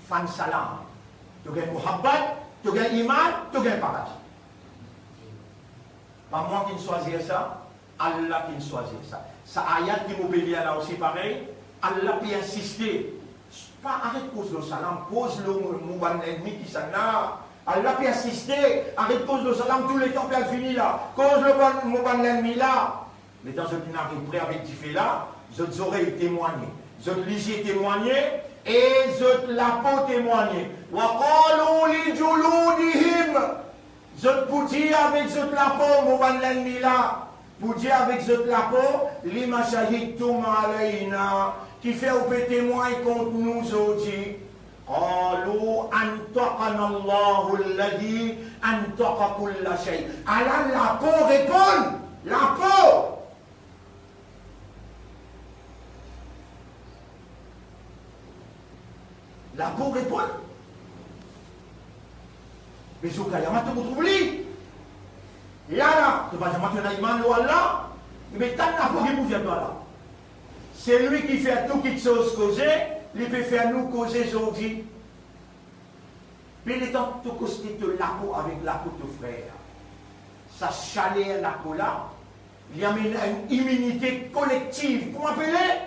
Fan salam. Tu as muhabbat, tu as iman, tu as paradis. Pas moi qui ne choisis ça. Allah qui choisit ça. Ça ayat qui m'obéit là aussi pareil. Allah peut insister. Pas arrête cause le salam, pose le mouban ennemi qui s'en a. Allah peut insister. Arrête cause le salam, tous les temps qu'elle finit là. Cause le mouban ennemi là. Mais dans ce qui n'arrive près avec Tifé là, je oreilles témoigner. Je ligier témoigner. Et je la peau témoigner. Wa qalu li juludihim. Je vous dis avec je la peau mouban ennemi là. Pour dire avec cette la peau, lima shahidtum alayna, qui fait au témoin contre nous aujourd'hui. قالوا أنطقنا الله الذي أنطق كل شيء. Alors la peau répond, la peau. La peau répond. Mais ce cas, il y a vous trouvez. Là, tu vas dire, Allah, mais tant la peau qui bouge là. C'est lui qui fait tout qui chose causer, il peut faire nous causer aujourd'hui. Mais il est temps de causer la peau avec la peau de frère. Ça chaleur la peau là, il y a une immunité collective. Comment appeler?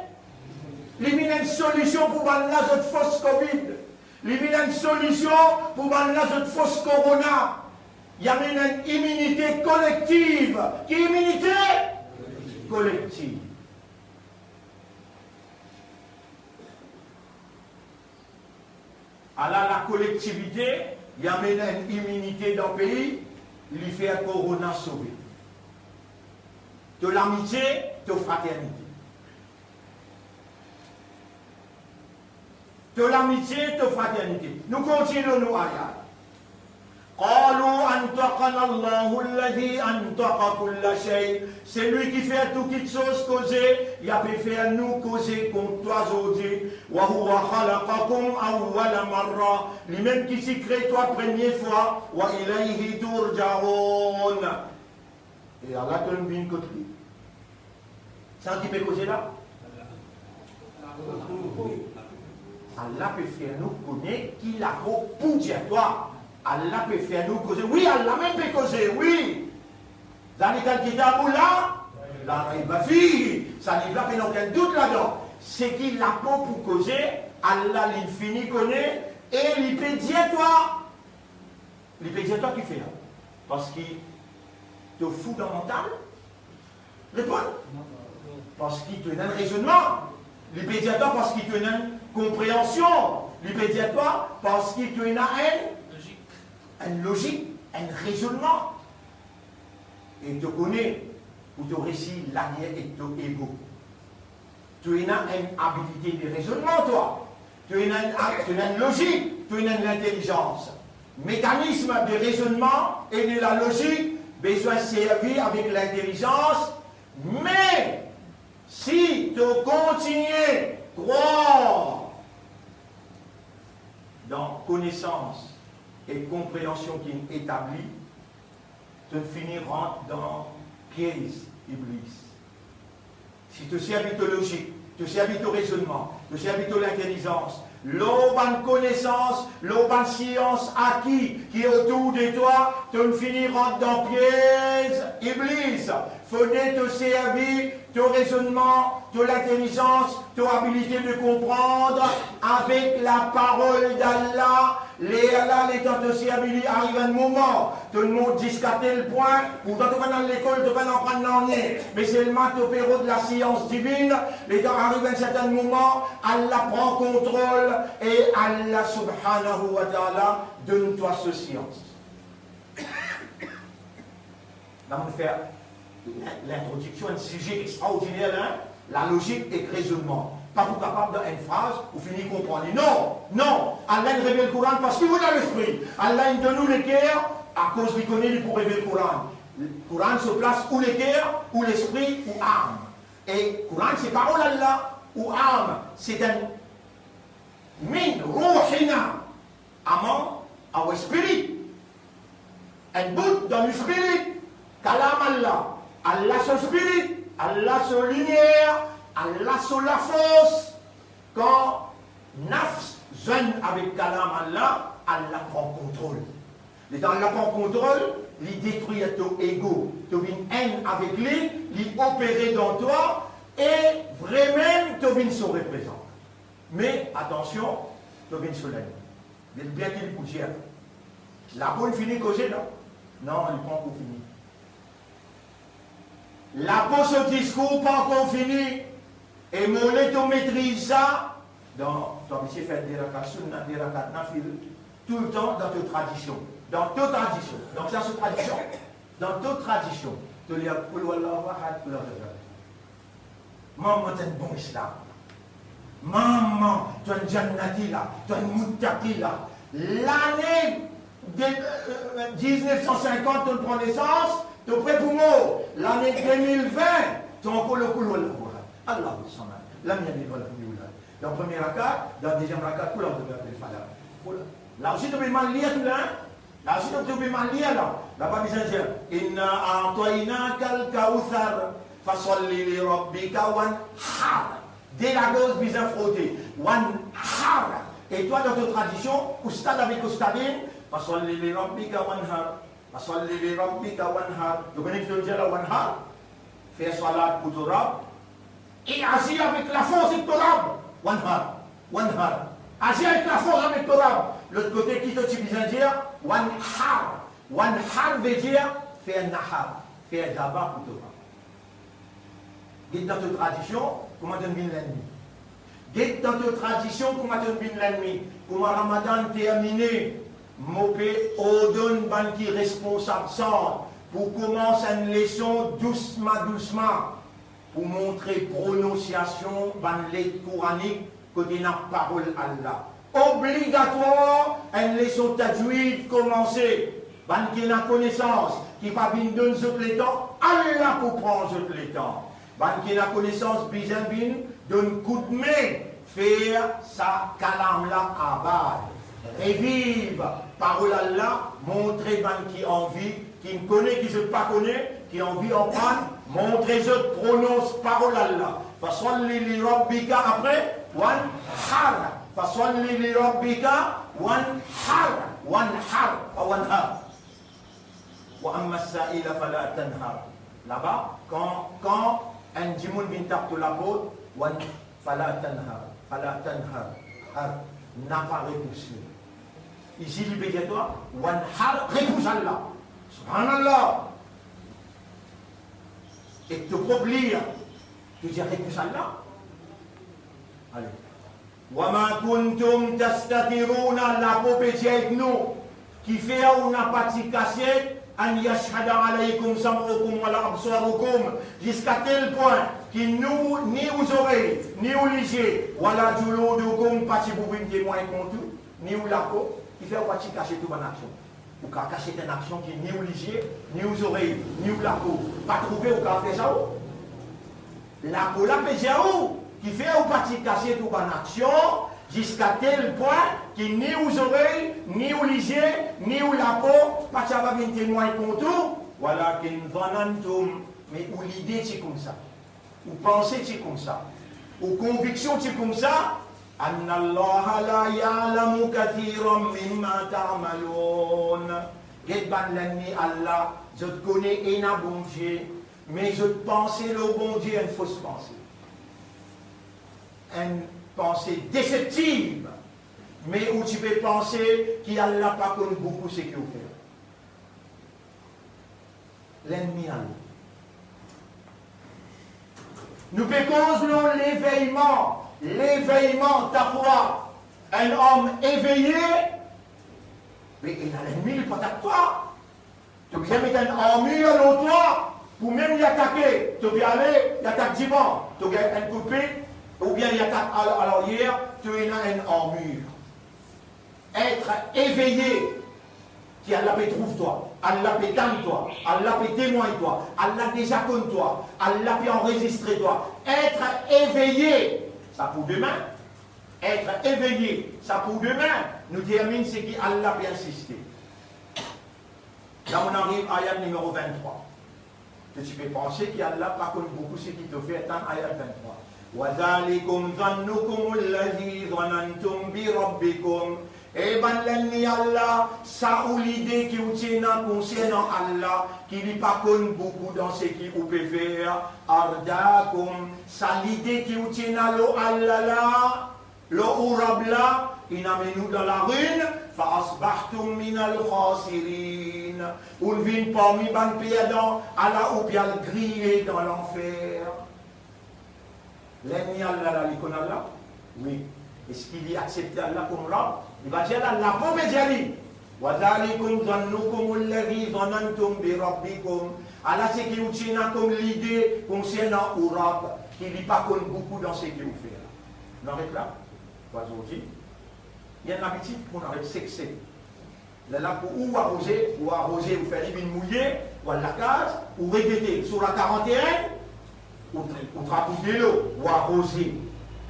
Il y a une solution pour la fausse Covid. Il y a une solution pour la fausse Corona. Il y a une immunité collective. Qui est immunité? Collective. Alors la collectivité, il y a une immunité dans le pays, il fait un corona sauvé. De l'amitié, de fraternité. de l'amitié, de fraternité. Nous continuons nos ayats. C'est lui qui fait tout qui chose causer, il a pu faire nous causer contre toi aujourd'hui. Lui-même qui s'y crée toi première fois. Et Allah te le dit contre lui. C'est un qui peut causer là? Allah peut faire nous connaître qu'il a pour dire toi. Allah peut faire nous causer. Oui, Allah même peut causer, oui. Zalikal kitabullah, la raiba fihi. Ça n'y va pas aucun doute là-dedans. C'est qu'il a pour causer, Allah l'infini connaît, et il peut dire toi. Il peut dire toi qui fait. Parce qu'il te fondamental. Réponds. Parce qu'il te donne un raisonnement. Il peut dire toi parce qu'il te donne une compréhension. Il peut dire toi parce qu'il te donne une logique, un raisonnement. Et tu connais, ou tu récits l'arrière et ton ego. Tu as une habilité de raisonnement, toi. Tu as une logique, tu as une intelligence. Mécanisme de raisonnement et de la logique, besoin de servir avec l'intelligence. Mais, si tu continues à croire dans connaissance et compréhension qui est établie, tu finiras dans piège Iblis. Si tu sais habiter logique, tu sais habiter raisonnement, tu sais habiter l'intelligence, l'autre connaissance, l'autre science acquis qui est autour de toi, tu finiras dans piège Iblis. Faudrait te servir ton raisonnement, ton intelligence, ton habilité de comprendre avec la parole d'Allah. Allah étant aussi habilité, arrive un moment, tout le monde dit qu'à tel point, ou quand tu vas dans l'école, tu vas en prendre dans le nez, mais c'est le matopéro de la science divine, l'étant arrive à un certain moment, Allah prend contrôle et Allah subhanahu wa ta'ala donne-toi ce science. Là, on va faire l'introduction, un sujet extraordinaire, hein? La logique et le raisonnement. Pas vous capable d'une phrase, vous finissez de comprendre. Non, non. Allah révèle le Coran parce qu'il vous a l'esprit. Allah donne nous le cœur, à cause qu'il connaît, il pour révéler le Coran. Le Coran se place ou le cœur, ou l'esprit, ou âme. Et le Coran, c'est parole d'Allah, ou âme. C'est un min, ruhina, amant, our spirit. Un bout dans le spirit. Kalam Allah. Allah son spirit, Allah son lumière, Allah son la force. Quand nafs jeune avec Kalam Allah, Allah prend contrôle. Et quand Allah prend contrôle, il détruit ton ego. Tu as une haine avec lui, il opère dans toi, et vraiment tu viens son représentant. Mais attention, tu viens sur l'ennemi. Il est bien qu'il poussière. La bonne finit causer, non? Non, il prend pour finir. La peau ce discours pas encore fini. Et mon tu maîtrise ça. Dans ton monsieur fait des rakats sunna, des rakats nafil, tout le temps dans toute tradition. Dans toute tradition. Donc ça c'est tradition. Dans toute tradition. Tu lis Qul Wallahu Ahad, Qul Huwallahu Ahad. Maman, tu es un bon islam. Maman, tu es un jannati là. Tu es un muttaqi là. L'année 1950, tu prends naissance. Tu es prêt pour moi. L'année 2020, tu as encore le Qul Wallahu Ahad. Allah Samad. La mienne est dans le premier rakat, dans le deuxième rakat, tout là, vous devez faire là. Là aussi, tu peux mal lire tout là. Là aussi, tu peux mal lire là. Là-bas, il dit Inna a'toinaka al-kawthar, fasalli li rabbika wanhar. Dès la gauche, bien frotté. Wanhar. Et toi, dans ta tradition, Oustad avec Oustadine, fasalli li rabbika wanhar. Fasalli li rabbika wanhar. Tu connais que tu dis là, wanhar? Fais salat pour ton Rab. Et agis avec la force de ton Rab. Wanhar. Wanhar. Agis avec la force avec ton Rab. L'autre côté, qui te dit bien dire Wanhar. Wanhar veut dire faire un nahar. Faire un zabat pour ton Rab. Guide dans ta tradition, comment tu devines l'ennemi. Guide dans ta tradition, comment tu devines l'ennemi. Comment Ramadan terminé, Mopé, Odon, ban qui responsable sans. Pour commencer une leçon doucement, doucement. Pour montrer prononciation, ban lettre coranique, côté la parole Allah. Obligatoire, une leçon tajwid commencer. Ban qui n'a connaissance, qui pas vient donner toutes les temps, Allah pour prendre toutes les temps. Ban qui n'a connaissance, bizin donne coup de main, faire sa calam là à bas. Et vive, parole Allah, montrer ban qui envie, qui me connaît, qui ne pas connaît, qui envie en prendre, montrer je prononce parole Allah. Fasolli li rabbika après, wan har. Fasolli li rabbika wan har, wan har. Wa amma sa'ila fala tanhar. Là-bas, quand un djimoun vient taper la porte, wan fala tanhar, har, n'a pas repoussé. Ici, libère-toi, wan har, repousse Allah. Subhanallah. Et te problir, tu dis repousse Allah. Allez. Wama kuntum tastatiruna la popétie avec nous, qui fait ou n'a pas de cassette. An yashhada alaykum sam'ukum wa absarukum, jusqu'à tel point que nous, ni aux oreilles, ni aux lisiers, wala juludukum, pas si vous pouvez témoin contre tout, ni aux la peau, qui fait pas si cacher toute une action. Ou qu'à cacher une action qui ni aux lisiers, ni aux oreilles, ni aux la peau. Pas trouver ou qu'à faire ça où? La peau, la pédia où? Qui fait ou pas si cacher toute une action, jusqu'à tel point que ni aux oreilles, ni aux lisiers, ni aux la peau, pas ça va venir témoin contre tout. Voilà qu'une vanantum, mais où l'idée c'est comme ça, ou pensée c'est comme ça, ou conviction c'est comme ça. Anna Allah la ya'lamu kathiran mimma ta'malun. Get ban l'ennemi Allah, je te connais et un bon Dieu, mais je te pensais le bon Dieu une fausse pensée. Une pensée déceptive, mais où tu peux penser qu'il n'a pas connu beaucoup ce qu'il fait. L'ennemi Allah. Nous pécons l'éveillement taqwa. Un homme éveillé, mais il a l'ennemi, il pas toi. Tu peux mettre un armure à l'autre pour même y attaquer. Tu peux aller, il attaque dimanche, tu peux un coup de pied, ou bien il attaque à l'arrière, tu as une armure. Être éveillé, qui Allah peut trouver toi, Allah peut t'aider toi, Allah peut témoigner toi, Allah déjà connaît toi, Allah peut enregistrer toi. Être éveillé, ça pour demain. Être éveillé, ça pour demain, nous termine ce qui Allah peut insister. Là on arrive à ayat numéro 23. Tu peux penser qu'Allah pas connu beaucoup ce qui te fait attendre ayat 23. وَذَلِكُمْ ظَنُّكُمُ الَّذِي ظَنَنْتُمْ بِرَبِّكُمْ. Et ben l'ennemi Allah, ça ou l'idée qui vous tient concernant Allah, qui n'est pas connu beaucoup dans ce qui vous peut faire, ardakum, ça l'idée qui vous tient à l'eau Allah là, l'eau urab là, il amène nous dans la ruine, فَأَصْبَحْتُمْ مِنَ الْخَاسِرِينَ. Ou ne vient parmi ban perdants, Allah ou bien le griller dans l'enfer. L'ennemi Allah là, l'icône Allah? Oui. Est-ce qu'il y accepte Allah comme Rab? Il va dire Allah, pour me dire, وَذَلِكُمْ ظَنُّكُمُ الَّذِي ظَنَنْتُمْ بِرَبِّكُمْ. Allah, c'est qui vous tient comme l'idée concernant au Rab, qui n'est pas connu beaucoup dans ce qu'il vous fait. On arrête là. Aujourd'hui, il y a une habitude qu'on arrête sexer. Là, pour ou arroser, vous faire une mouillée, ou à la case, ou répéter. Sur la 41, ou trapouiller l'eau, ou arroser.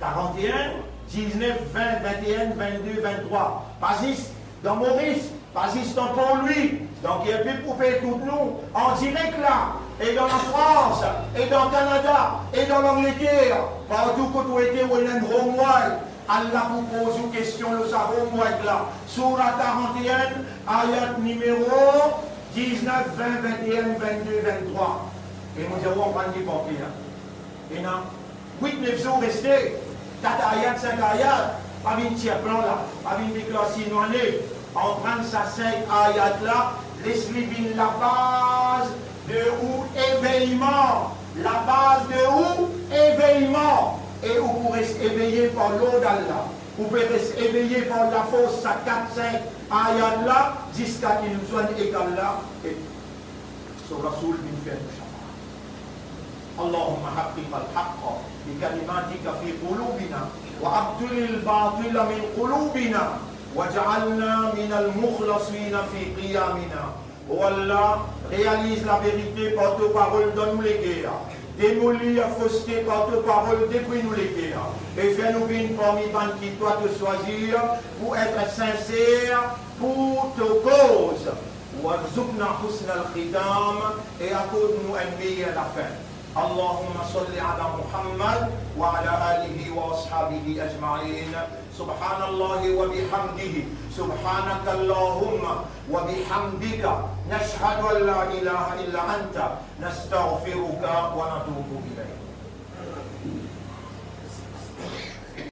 41, 19, 20, 21, 22, 23. Pas juste dans Maurice, pas juste dans Pont-Louis. Donc il y a plus pour payer tout nous en direct là, et dans la France, et dans le Canada, et dans l'Angleterre, partout où vous êtes, où il y a une Romuald. Allah vous pose une question, le savon là. Surah 41, ayat numéro 19, 20, 21, 22, 23. Et nous disons, on va y penser. Et non, 8-9 jours restés. 4 ayats, 5 ayats, pas une tiers plan là, pas une déclaration noannée. En prendre ça 5 ayats là, laisse-lui la base de où éveillement. La base de où éveillement. Et vous pourrez éveiller par l'eau d'Allah. Vous pourrez éveiller par la force à 4-5 ayats là, jusqu'à qu'il nous soit égal là. Et sur la soul d'une fête de Shabbat. اللهم حقق الحق بكلماتك في قلوبنا وأبطل الباطل من قلوبنا واجعلنا من المخلصين في قيامنا. Oh Allah, réalise la vérité par tes paroles, donne-nous les guerres. Démolis la fausseté par tes paroles, détruis-nous les guerres. Et fais-nous vivre parmi les qui doivent te choisir pour être sincères pour ta cause. وارزقنا حسن الختام et accorde-nous un meilleur la fin. اللهم صل على محمد وعلى آله وأصحابه أجمعين. سبحان الله وبحمده سبحانك اللهم وبحمدك نشهد أن لا إله إلا أنت نستغفرك ونتوب إليك.